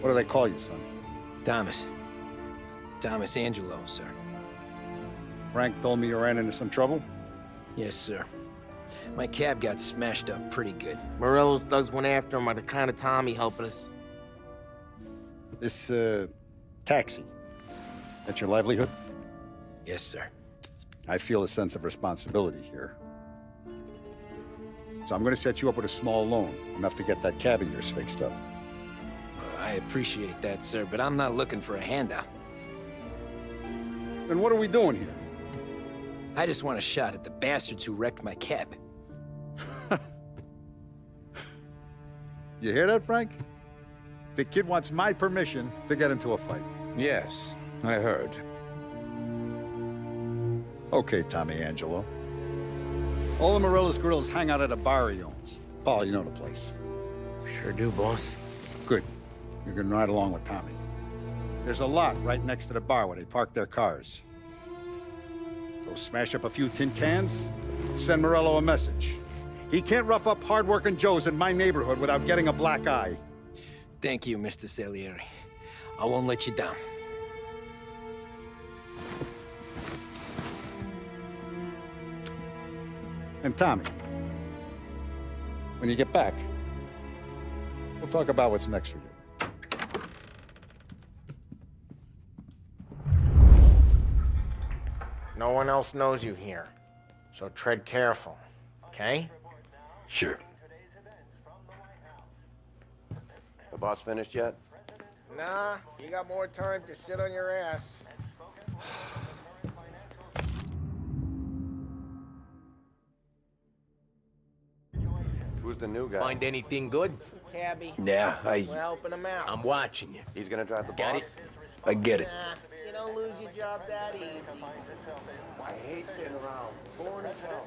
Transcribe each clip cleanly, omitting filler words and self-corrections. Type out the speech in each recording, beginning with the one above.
What do they call you, son? Thomas. Thomas Angelo, sir. Frank told me you ran into some trouble? Yes, sir. My cab got smashed up pretty good. Morello's thugs went after him by the kind of Tommy helping us. This, taxi. That's your livelihood? Yes, sir. I feel a sense of responsibility here. So I'm gonna set you up with a small loan, enough to get that cab of yours fixed up. I appreciate that, sir, but I'm not looking for a handout. Then what are we doing here? I just want a shot at the bastards who wrecked my cab. You hear that, Frank? The kid wants my permission to get into a fight. Yes, I heard. Okay, Tommy Angelo. All the Morello's girls hang out at a bar he owns. Paul, you know the place. Sure do, boss. Good. You can ride along with Tommy. There's a lot right next to the bar where they park their cars. Go smash up a few tin cans, send Morello a message. He can't rough up hard-working Joes in my neighborhood without getting a black eye. Thank you, Mr. Salieri. I won't let you down. And Tommy, when you get back, we'll talk about what's next for you. No one else knows you here, so tread careful, okay? Sure. The boss finished yet? Nah, you got more time to sit on your ass. Who's the new guy? Find anything good? Cabby, Yeah, we're helping him out. I'm watching you. He's gonna drive the Got boss? it? I get it. Nah, you don't lose your job that easy. I hate sitting around. Boring as hell.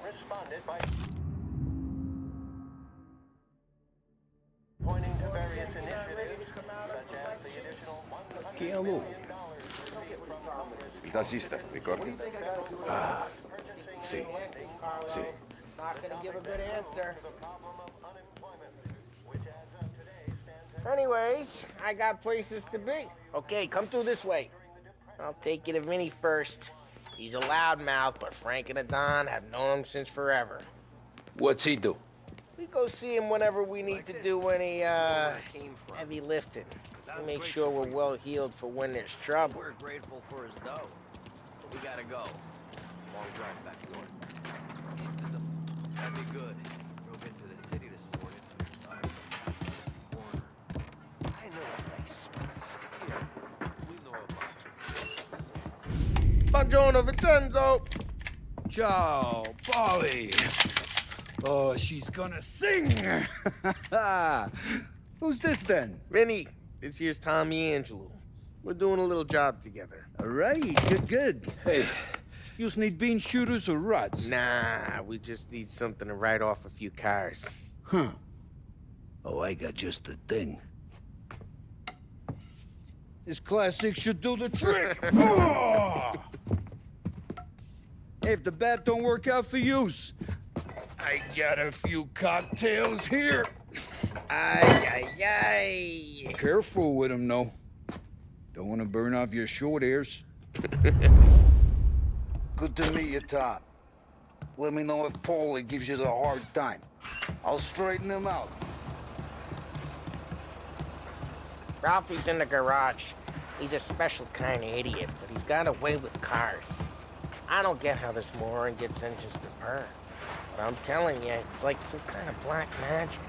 Pointing to various initiatives, such as the additional $100 million Il tassista, ricordi? See. See. Not gonna give a good answer. Anyways, I got places to be. Okay, come through this way. I'll take you to Vinny first. He's a loudmouth, but Frank and the Don have known him since forever. What's he do? We go see him whenever we need to do any, heavy lifting. We make sure we're well healed for when there's trouble. We're grateful for his dough. But we gotta go. Long drive back north. That'd be good. Drove into the city this morning. I know a place. Yeah, we know about Buongiorno, Vincenzo! Ciao, Polly. Oh, she's gonna sing. Who's this then? Vinny, this here's Tommy Angelo. We're doing a little job together. All right, good. Hey, you need bean shooters or rods? Nah, we just need something to write off a few cars. Huh. Oh, I got just the thing. This classic should do the trick. Oh! Hey, if the bat don't work out for yous, I got a few cocktails here. Ay, ay, ay. Careful with them, though. Don't want to burn off your short hairs. Good to meet you, Tom. Let me know if Paulie gives you a hard time. I'll straighten him out. Ralphie's in the garage. He's a special kind of idiot, but he's got a way with cars. I don't get how this moron gets engines to burn. But I'm telling you, it's like some kind of black magic.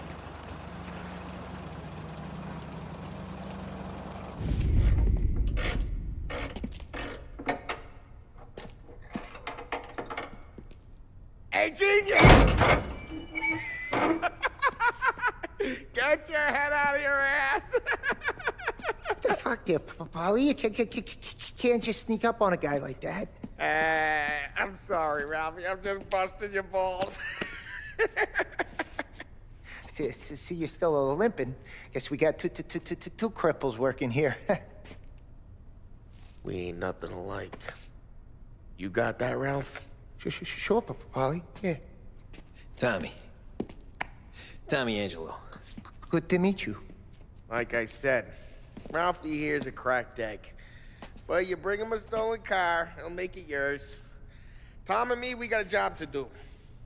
Hey, genius! Get your head out of your ass! What the fuck there, Polly? You can't just sneak up on a guy like that. I'm sorry, Ralphie. I'm just busting your balls. See, you're still limping. Guess we got two cripples working here. We ain't nothing alike. You got that, Ralph? Sure, Polly. Yeah. Tommy Angelo. Good to meet you. Like I said, Ralphie here's a cracked egg. But you bring him a stolen car, he'll make it yours. Tom and me, we got a job to do.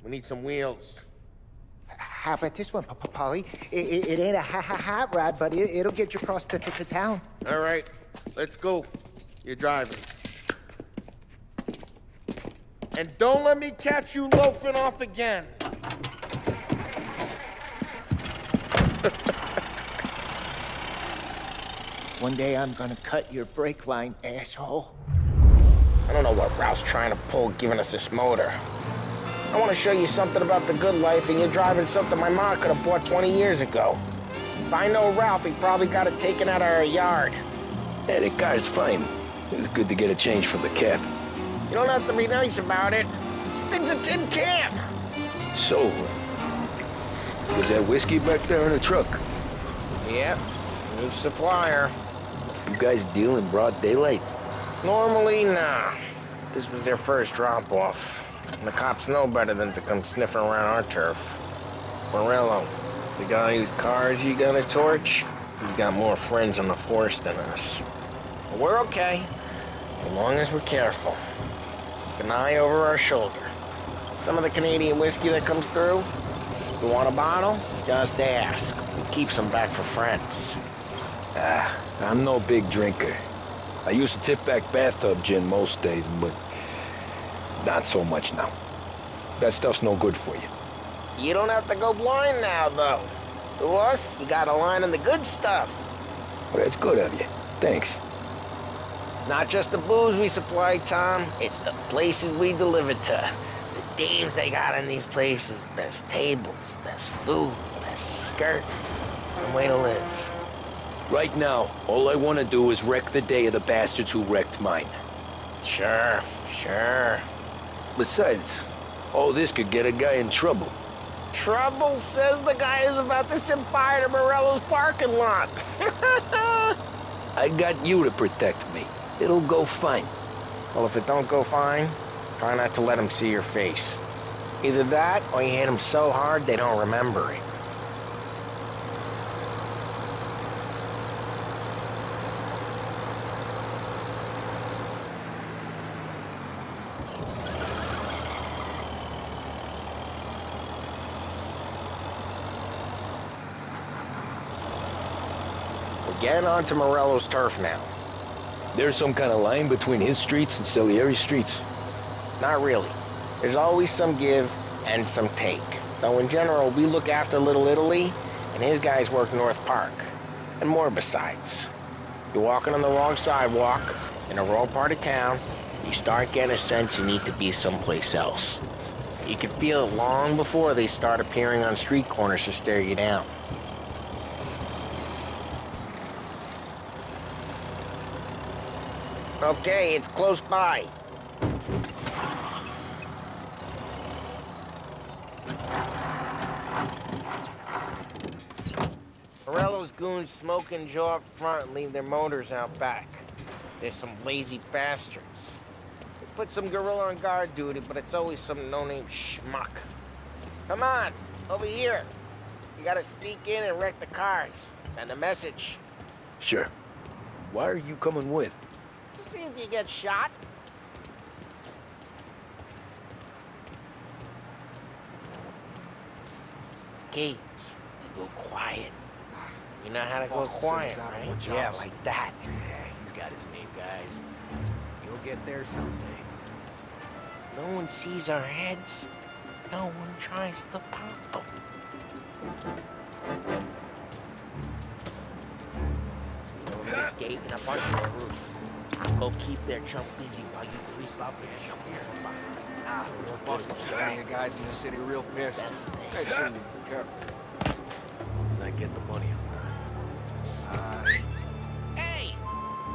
We need some wheels. How about this one, Polly? It ain't a hot rod, but it'll get you across to town. All right, let's go. You're driving. And don't let me catch you loafing off again. One day I'm gonna cut your brake line, asshole. I don't know what Ralph's trying to pull giving us this motor. I want to show you something about the good life, and you're driving something my mom could have bought 20 years ago. If I know Ralph, he probably got it taken out of our yard. Yeah, that car's fine. It's good to get a change from the cab. You don't have to be nice about it. This thing's a tin can. So, was that whiskey back there in the truck? Yep, new supplier. You guys deal in broad daylight? Normally, nah. This was their first drop-off. The cops know better than to come sniffing around our turf. Morello, the guy whose cars you gonna torch, he's got more friends on the force than us. But we're okay, as long as we're careful. Keep an eye over our shoulder. Some of the Canadian whiskey that comes through, you want a bottle? Just ask. It keeps them back for friends. I'm no big drinker. I used to tip back bathtub gin most days, but not so much now. That stuff's no good for you. You don't have to go blind now, though. To us, you got a line on the good stuff. Well, that's good of you. Thanks. Not just the booze we supply, Tom. It's the places we deliver to. The dames they got in these places. Best tables, best food, best skirt. Some way to live. Right now, all I want to do is wreck the day of the bastards who wrecked mine. Sure. Besides, all this could get a guy in trouble. Trouble, says the guy who's about to set fire to Morello's parking lot. I got you to protect me. It'll go fine. Well, if it don't go fine, try not to let him see your face. Either that, or you hit him so hard they don't remember it. We're getting onto Morello's turf now. There's some kind of line between his streets and Salieri's streets. Not really. There's always some give and some take. Though in general, we look after Little Italy, and his guys work North Park. And more besides. You're walking on the wrong sidewalk, in the wrong part of town, you start getting a sense you need to be someplace else. You can feel it long before they start appearing on street corners to stare you down. Okay, it's close by. Morello's goons smoke and jaw up front and leave their motors out back. There's some lazy bastards. They put some gorilla on guard duty, but it's always some no-name schmuck. Come on, over here. You gotta sneak in and wreck the cars. Send a message. Sure. Why are you coming with? To see if you get shot. Okay, you go quiet. You know how to go quiet, right? Yeah, like that. Yeah, he's got his name, guys. You'll get there someday. No one sees our heads. No one tries to pop them. Over this gate and up onto the roof. Go keep their chump busy while you creep up and jump in from behind. Your boss must have any guys in the city real pissed. Best thing. I shouldn't be careful. As I get the money on time. Hey!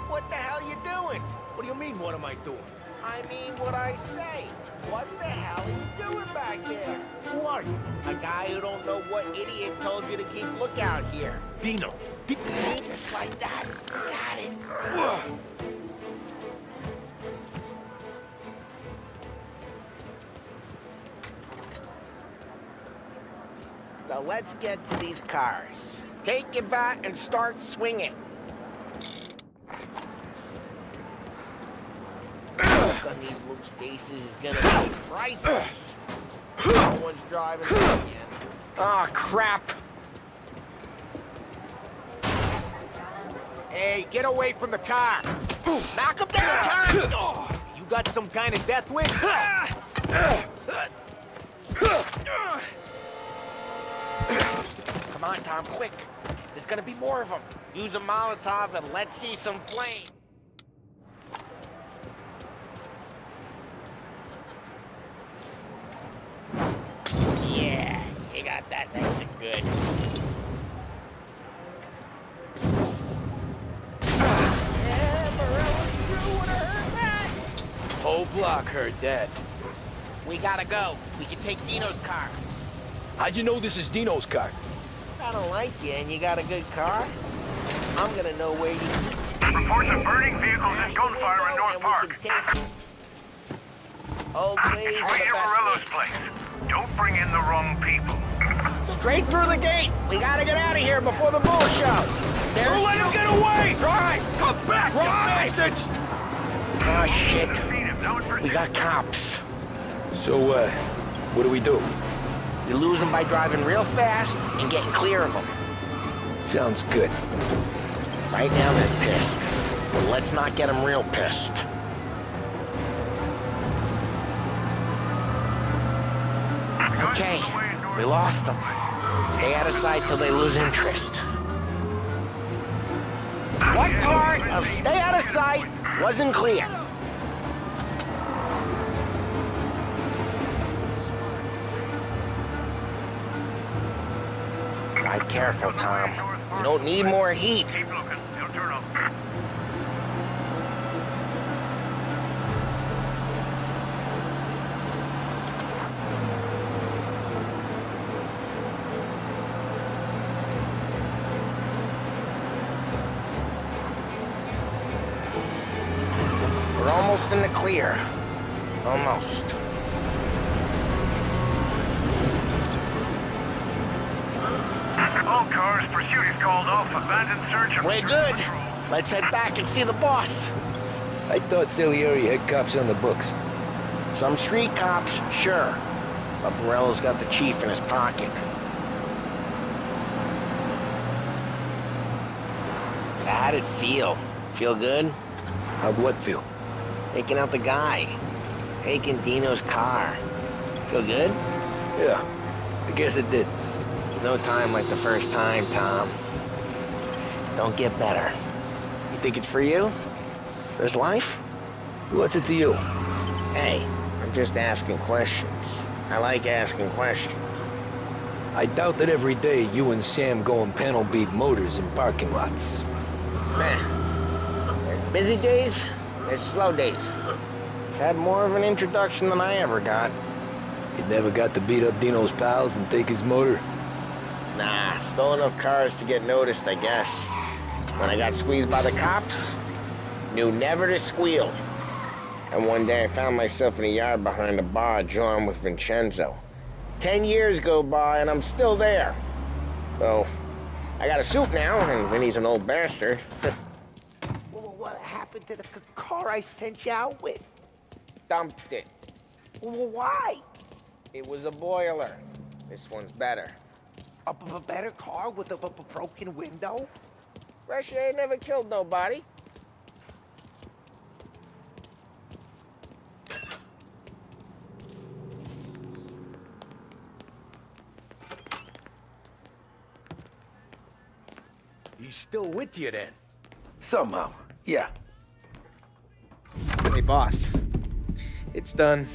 What the hell you doing? What do you mean, what am I doing? I mean what I say. What the hell are you doing back there? Who are you? A guy who don't know what idiot told you to keep lookout here. Dino. See, just like that. Got it. So let's get to these cars. Take your bat and start swinging. look on these looks' faces is gonna be priceless. No one's driving again. Oh, crap. Hey, get away from the car. Knock him down, turn. You got some kind of death wish? Come on, Tom, quick. There's gonna be more of them. Use a Molotov and let's see some flame. Yeah, you got that nice and good. Morello's crew would have heard that. Whole block heard that. We gotta go. We can take Dino's car. How'd you know this is Dino's car? I don't like you and you got a good car. I'm gonna know where you... Reports of burning vehicles and gunfire in North Park. Old ways are Right the at best Morello's ways. place. Don't bring in the wrong people. Straight through the gate. We gotta get out of here before the bull show. Don't let him get away! Drive! Come back, Drive! you bastards! Oh, shit. Seen him. Now in We got cops. So, what do we do? You lose them by driving real fast and getting clear of them. Sounds good. Right now they're pissed. But let's not get them real pissed. Okay, we lost them. Stay out of sight till they lose interest. What part of stay out of sight wasn't clear? Drive careful, Tom. We don't need more heat. Keep looking. He'll turn up. We're almost in the clear. Almost. All cars, pursuit is called off. Abandoned search of... We're good. Let's head back and see the boss. I thought Salieri had cops on the books. Some street cops, sure. But Morello's got the chief in his pocket. How'd it feel? Feel good? How'd what feel? Taking out the guy. Taking Dino's car. Feel good? Yeah, I guess it did. There's no time like the first time, Tom. Don't get better. You think it's for you? This life? What's it to you? Hey, I'm just asking questions. I like asking questions. I doubt that every day you and Sam go and panel beat motors in parking lots. There's busy days, there's slow days. I've had more of an introduction than I ever got. You never got to beat up Dino's pals and take his motor? Nah, stole enough cars to get noticed, I guess. When I got squeezed by the cops, knew never to squeal. And one day I found myself in a yard behind a bar drawn with Vincenzo. 10 years go by and I'm still there. So, I got a suit now, and Vinny's an old bastard. What happened to the car I sent you out with? Dumped it. Why? It was a boiler. This one's better. A better car with a broken window? Fresh air never killed nobody. He's still with you then? Somehow, yeah. Hey, boss. It's done.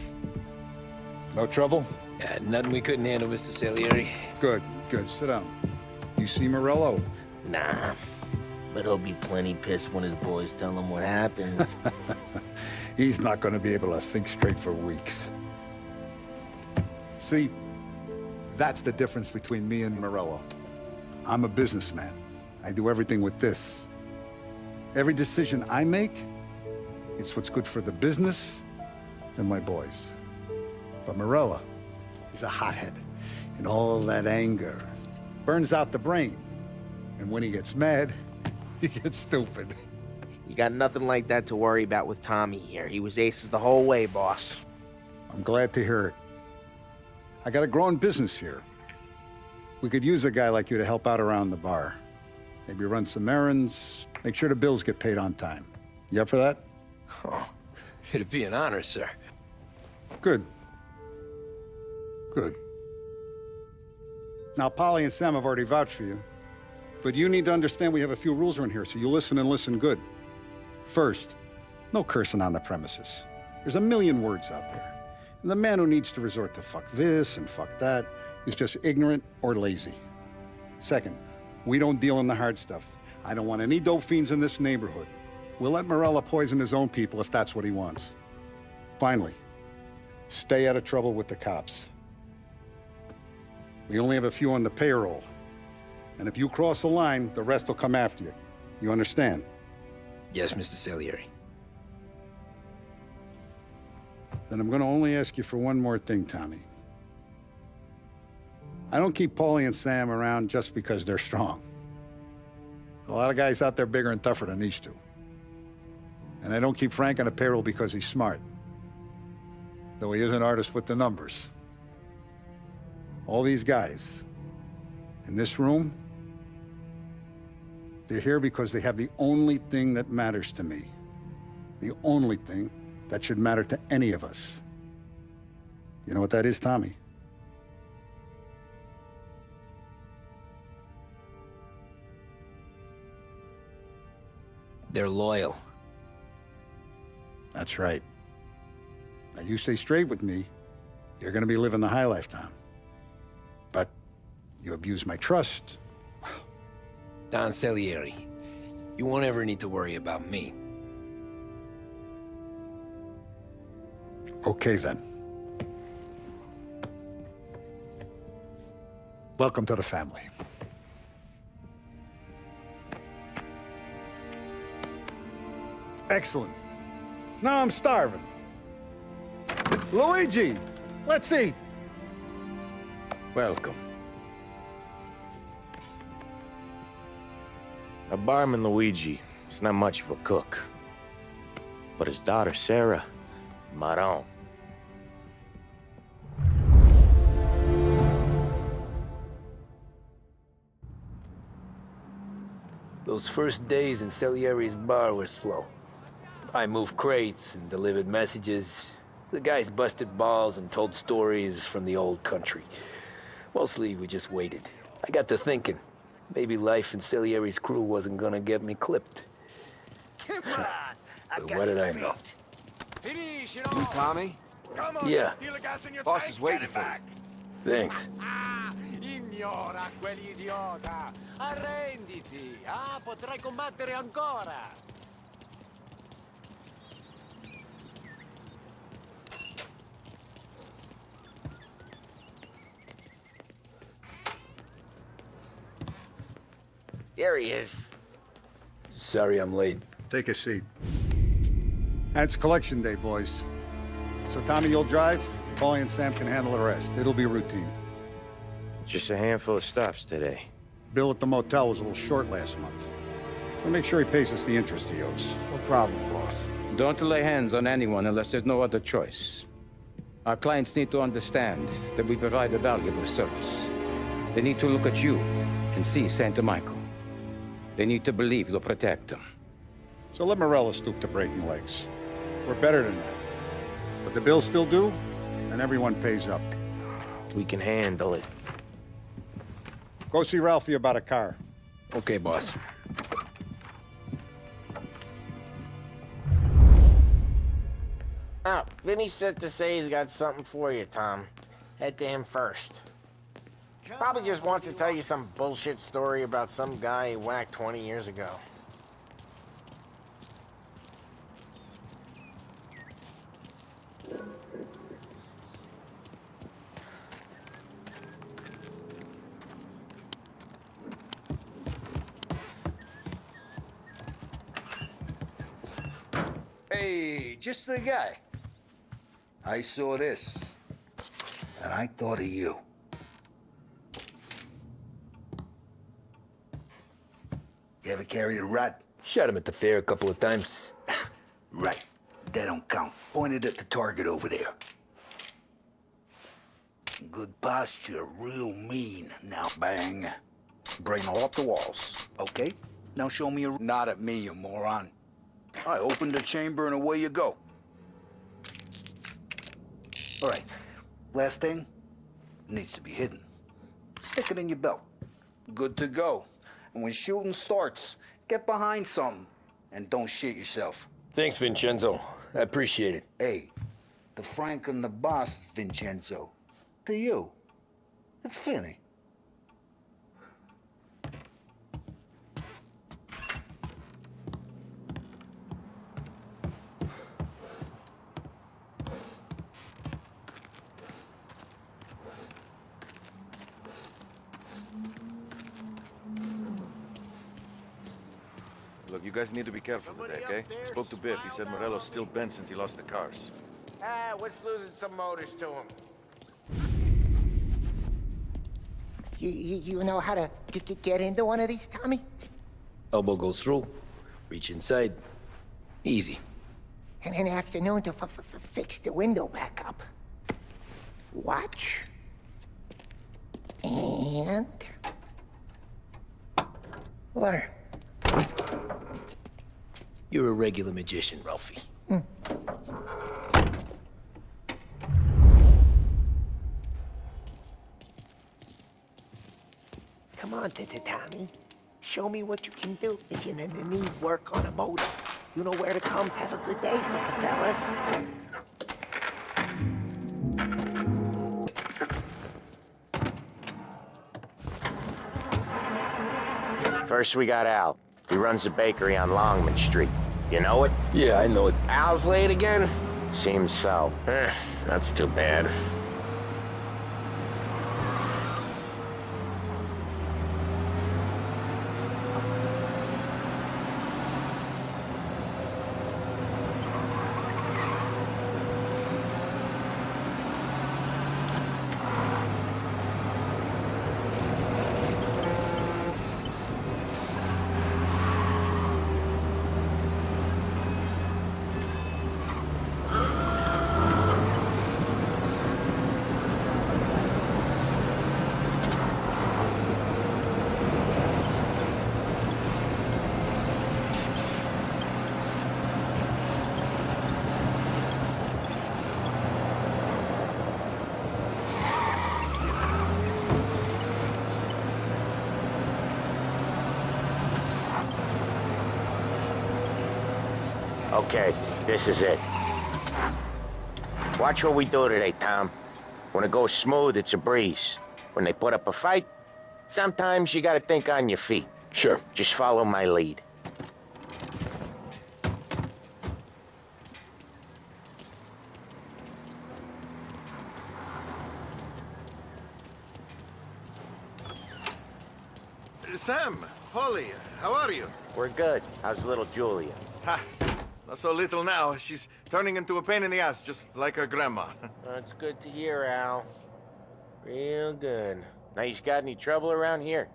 No trouble? Yeah, nothing we couldn't handle, Mr. Salieri. Good, good. Sit down. You see Morello? Nah. But he'll be plenty pissed when his boys tell him what happened. He's not going to be able to think straight for weeks. See, that's the difference between me and Morello. I'm a businessman. I do everything with this. Every decision I make, it's what's good for the business and my boys. But Morello, he's a hothead. And all that anger burns out the brain. And when he gets mad, he gets stupid. You got nothing like that to worry about with Tommy here. He was aces the whole way, boss. I'm glad to hear it. I got a growing business here. We could use a guy like you to help out around the bar. Maybe run some errands, make sure the bills get paid on time. You up for that? Oh, it'd be an honor, sir. Good. Good. Now, Polly and Sam have already vouched for you. But you need to understand we have a few rules around here, so you listen and listen good. First, no cursing on the premises. There's a million words out there. And the man who needs to resort to fuck this and fuck that is just ignorant or lazy. Second, we don't deal in the hard stuff. I don't want any dope fiends in this neighborhood. We'll let Morello poison his own people if that's what he wants. Finally, stay out of trouble with the cops. We only have a few on the payroll. And if you cross the line, the rest will come after you. You understand? Yes, Mr. Salieri. Then I'm gonna only ask you for one more thing, Tommy. I don't keep Paulie and Sam around just because they're strong. A lot of guys out there bigger and tougher than these two. And I don't keep Frank on the payroll because he's smart. Though he is an artist with the numbers. All these guys in this room, they're here because they have the only thing that matters to me. The only thing that should matter to any of us. You know what that is, Tommy? They're loyal. That's right. Now you stay straight with me, you're gonna be living the high life, Tom. But you abuse my trust. Don Salieri, you won't ever need to worry about me. Okay, then. Welcome to the family. Excellent. Now I'm starving. Luigi, let's eat. Welcome. A barman, Luigi, is not much of a cook. But his daughter, Sarah, Maron. Those first days in Salieri's bar were slow. I moved crates and delivered messages. The guys busted balls and told stories from the old country. Mostly, we just waited. I got to thinking, maybe life in Salieri's crew wasn't gonna get me clipped. But what did I know? You Tommy? Yeah. Boss is waiting for you. Thanks. Ignora quell'idiota! Arrenditi! Potrai combattere ancora! Here he is. Sorry I'm late. Take a seat. And it's collection day, boys. So Tommy, you'll drive. Paulie and Sam can handle the rest. It'll be routine. Just a handful of stops today. Bill at the motel was a little short last month. So make sure he pays us the interest he owes. No problem, boss. Don't lay hands on anyone unless there's no other choice. Our clients need to understand that we provide a valuable service. They need to look at you and see Santa Michael. They need to believe you'll protect them. So let Morello stoop to breaking legs. We're better than that. But the bills still due, and everyone pays up. We can handle it. Go see Ralphie about a car. Okay, boss. Oh, Vinny sent to say he's got something for you, Tom. Head to him first. Probably just wants to tell you some bullshit story about some guy he whacked 20 years ago. Hey, just the guy. I saw this, and I thought of you. You ever carried a rat? Shot him at the fair a couple of times. Right. That don't count. Pointed at the target over there. Good posture, real mean. Now bang. Brain all off the walls. Okay? Now show me a... Not at me, you moron. I opened the chamber and away you go. All right. Last thing. Needs to be hidden. Stick it in your belt. Good to go. And when shooting starts, get behind something. And don't shit yourself. Thanks, Vincenzo. I appreciate it. Hey, the Frank and the boss, Vincenzo. To you, it's Finny. Look, you guys need to be careful today, okay? Spoke to Biff. He said Morello's still bent since he lost the cars. What's losing some motors to him? You know how to get into one of these, Tommy? Elbow goes through, reach inside. Easy. And an afternoon to fix the window back up. Watch. And... learn. You're a regular magician, Ralphie. Come on, Tommy. Show me what you can do if you need work on a motor. You know where to come. Have a good day, fellas. First, we got Al. He runs a bakery on Longman Street. You know it? Yeah, I know it. Al's late again? Seems so. That's too bad. Okay, this is it. Watch what we do today, Tom. When it goes smooth, it's a breeze. When they put up a fight, sometimes you gotta think on your feet. Sure. Just follow my lead. Sam, Polly, how are you? We're good. How's little Julia? Ha! Not so little now. She's turning into a pain in the ass, just like her grandma. That's good to hear, Al. Real good. Now, you got any trouble around here?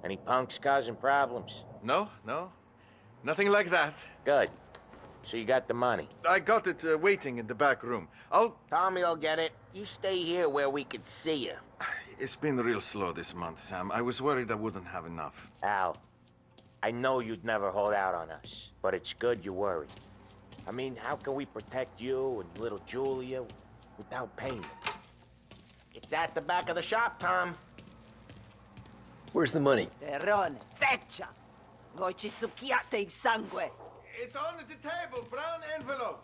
Any punks causing problems? No, no. Nothing like that. Good. So you got the money? I got it waiting in the back room. Tommy will get it. You stay here where we can see you. It's been real slow this month, Sam. I was worried I wouldn't have enough. Al, I know you'd never hold out on us, but it's good you're worried. I mean, how can we protect you and little Julia without payment? It's at the back of the shop, Tom. Where's the money? Terrone, feccia! Voi ci succhiate il sangue! It's on the table, brown envelope.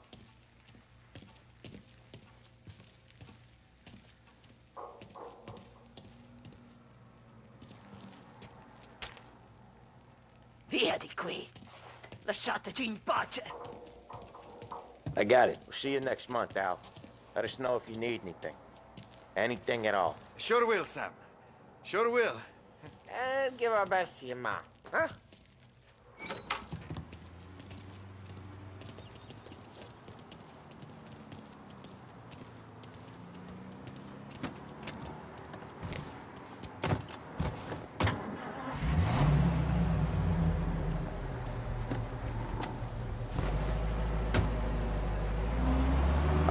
Via di qui! Lasciateci in pace! I got it. We'll see you next month, Al. Let us know if you need anything. Anything at all. Sure will, Sam. Sure will. And give our best to your mom, huh?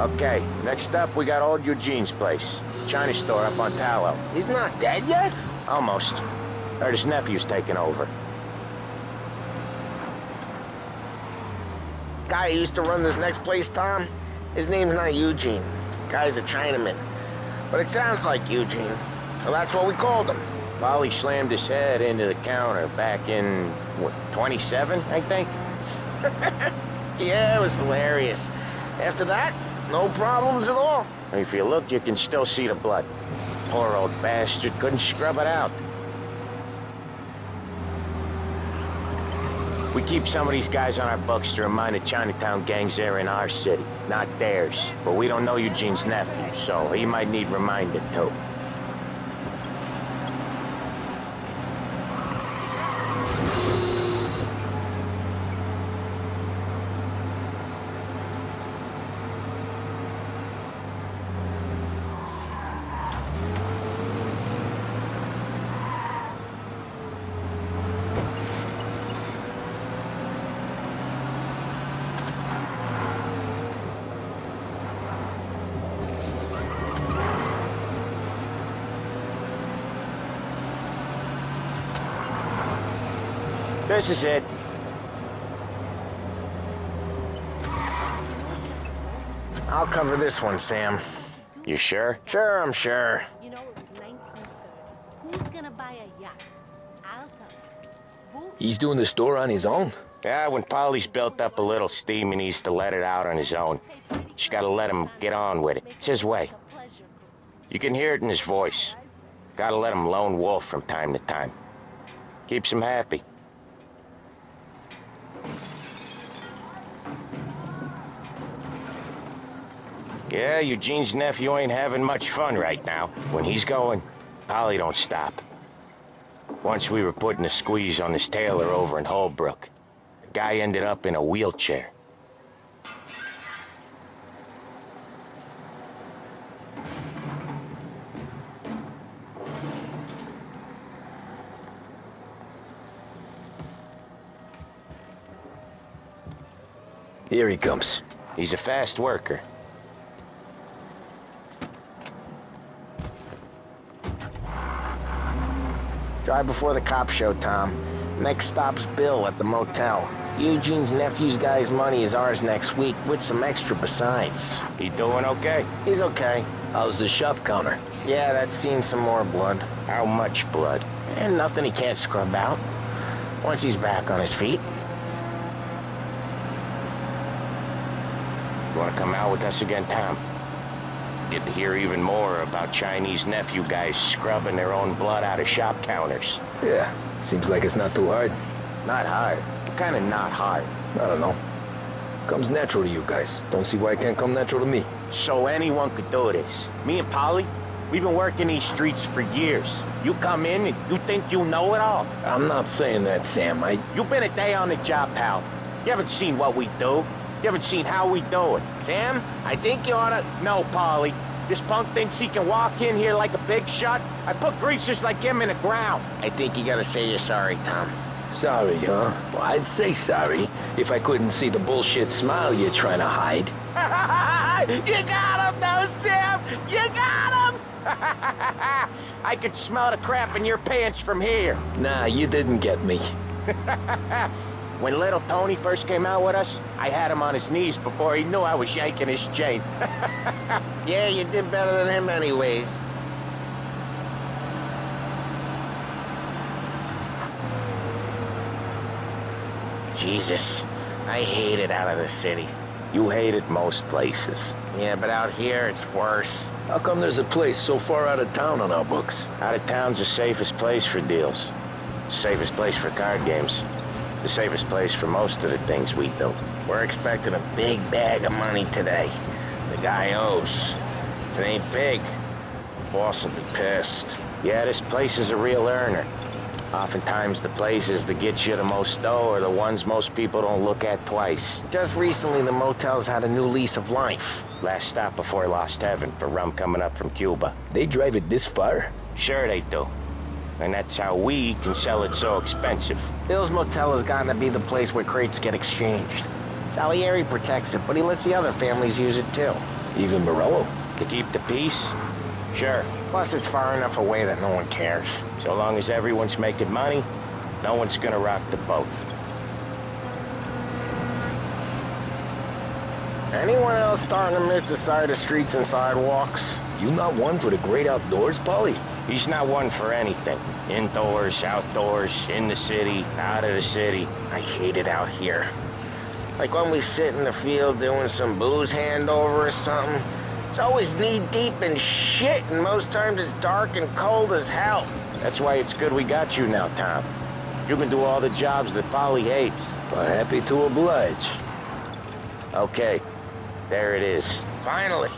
Okay, next up we got old Eugene's place. China store up on Tallow. He's not dead yet? Almost. Heard his nephew's taking over. Guy who used to run this next place, Tom, his name's not Eugene. Guy's a Chinaman. But it sounds like Eugene. So that's what we called him. Polly slammed his head into the counter back in, what, 27, I think? Yeah, it was hilarious. After that, no problems at all. If you look, you can still see the blood. Poor old bastard couldn't scrub it out. We keep some of these guys on our books to remind the Chinatown gangs they're in our city, not theirs. But we don't know Eugene's nephew, so he might need reminded too. This is it. I'll cover this one, Sam. You sure? Sure, I'm sure. You know, it was 1930. Who's gonna buy a yacht? I'll tell you. He's doing the store on his own? Yeah, when Polly's built up a little steam, he needs to let it out on his own. Just gotta let him get on with it. It's his way. You can hear it in his voice. Gotta let him lone wolf from time to time. Keeps him happy. Yeah, Eugene's nephew ain't having much fun right now. When he's going, Polly don't stop. Once we were putting a squeeze on this tailor over in Holbrook. The guy ended up in a wheelchair. Here he comes. He's a fast worker. Drive before the cops show, Tom. Next stop's Bill at the motel. Eugene's nephew's guy's money is ours next week, with some extra besides. He doing okay? He's okay. How's the shop counter? Yeah, that's seen some more blood. How much blood? And nothing he can't scrub out. Once he's back on his feet. You wanna come out with us again, Tom? Get to hear even more about Chinese nephew guys scrubbing their own blood out of shop counters. Yeah, seems like it's not too hard. Not hard. Kinda not hard. I don't know. Comes natural to you guys. Don't see why it can't come natural to me. So anyone could do this. Me and Polly, we've been working these streets for years. You come in and you think you know it all. I'm not saying that, Sam. You've been a day on the job, pal. You haven't seen what we do. You haven't seen how we do it. Sam, I think you oughta... No, Polly. This punk thinks he can walk in here like a big shot. I put greasers like him in the ground. I think you gotta say you're sorry, Tom. Sorry, huh? Well, I'd say sorry if I couldn't see the bullshit smile you're trying to hide. You got him, though, Sam! You got him! I could smell the crap in your pants from here. Nah, you didn't get me. When little Tony first came out with us, I had him on his knees before he knew I was yanking his chain. Yeah, you did better than him anyways. Jesus, I hate it out of the city. You hate it most places. Yeah, but out here, it's worse. How come there's a place so far out of town on our books? Out of town's the safest place for deals. Safest place for card games. The safest place for most of the things we do. We're expecting a big bag of money today. The guy owes. If it ain't big, the boss will be pissed. Yeah, this place is a real earner. Oftentimes the places that get you the most dough are the ones most people don't look at twice. Just recently, the motel's had a new lease of life. Last stop before Lost Heaven for rum coming up from Cuba. They drive it this far? Sure they do. And that's how we can sell it so expensive. Bill's motel has gotten to be the place where crates get exchanged. Salieri protects it, but he lets the other families use it too. Even Morello? To keep the peace? Sure. Plus, it's far enough away that no one cares. So long as everyone's making money, no one's gonna rock the boat. Anyone else starting to miss the sight of streets and sidewalks? You not one for the great outdoors, Polly? He's not one for anything. Indoors, outdoors, in the city, out of the city. I hate it out here. Like when we sit in the field doing some booze handover or something. It's always knee-deep in shit, and most times it's dark and cold as hell. That's why it's good we got you now, Tom. You can do all the jobs that Polly hates. Well, happy to oblige. Okay, there it is. Finally.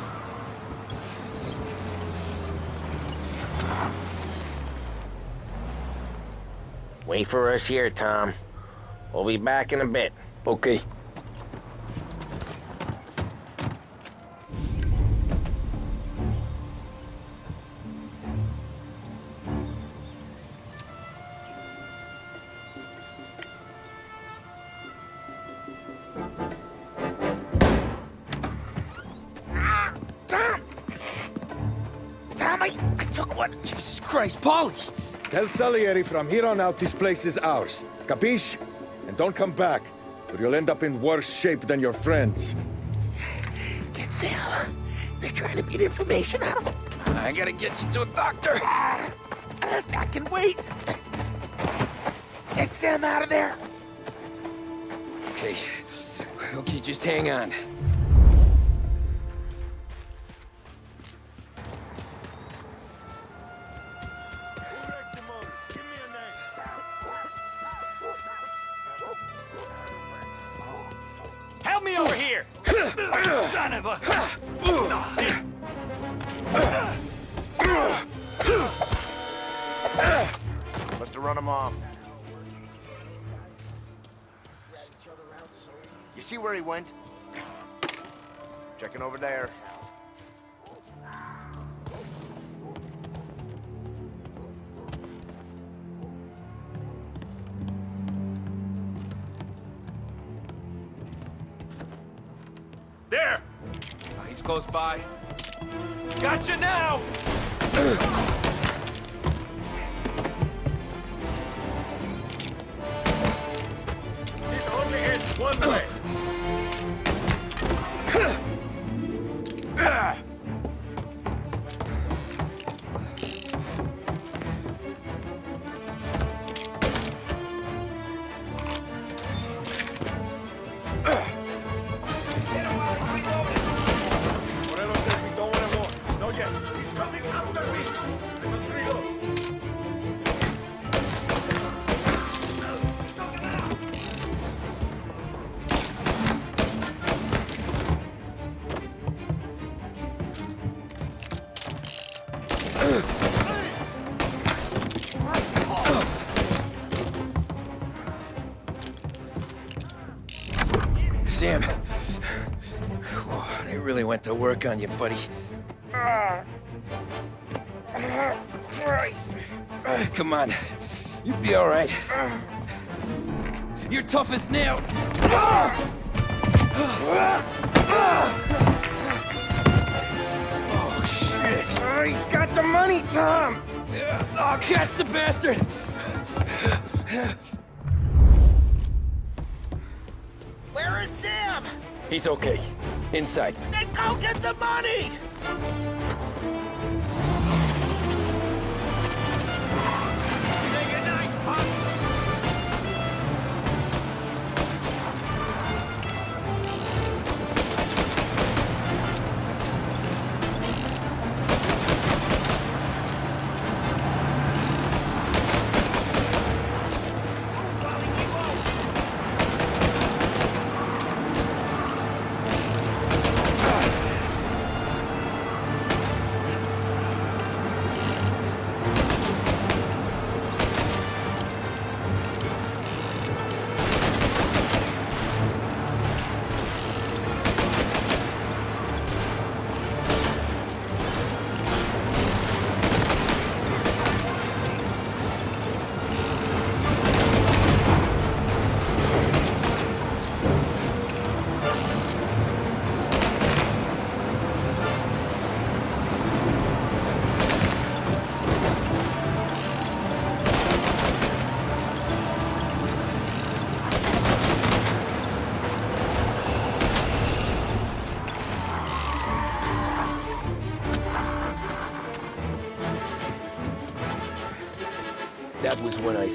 Wait for us here, Tom. We'll be back in a bit. Okay. I took one. Jesus Christ, Polly! Tell Salieri from here on out this place is ours. Capiche? And don't come back, or you'll end up in worse shape than your friends. Get Sam. They're trying to beat information out of him. I gotta get you to a doctor. I can wait. Get Sam out of there. Okay. Okay, just hang on. Help me over here! Son of a... Must have run him off. You see where he went? Checking over there. There! He's close by. Gotcha now! He's only hits one way. Morello says we don't want him more. Not yet. He's coming after me. I must reload. Sam. Whoa, they really went to work on you, buddy. Christ. Come on. You'll be all right. You're tough as nails. Oh, shit. He's got the money, Tom. Oh, catch the bastard. Where is Sam? He's okay. Inside. Then go get the money. Say goodnight, punk.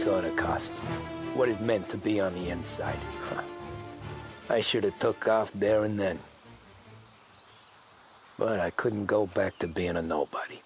saw the costume, what it meant to be on the inside. I should have took off there and then. But I couldn't go back to being a nobody.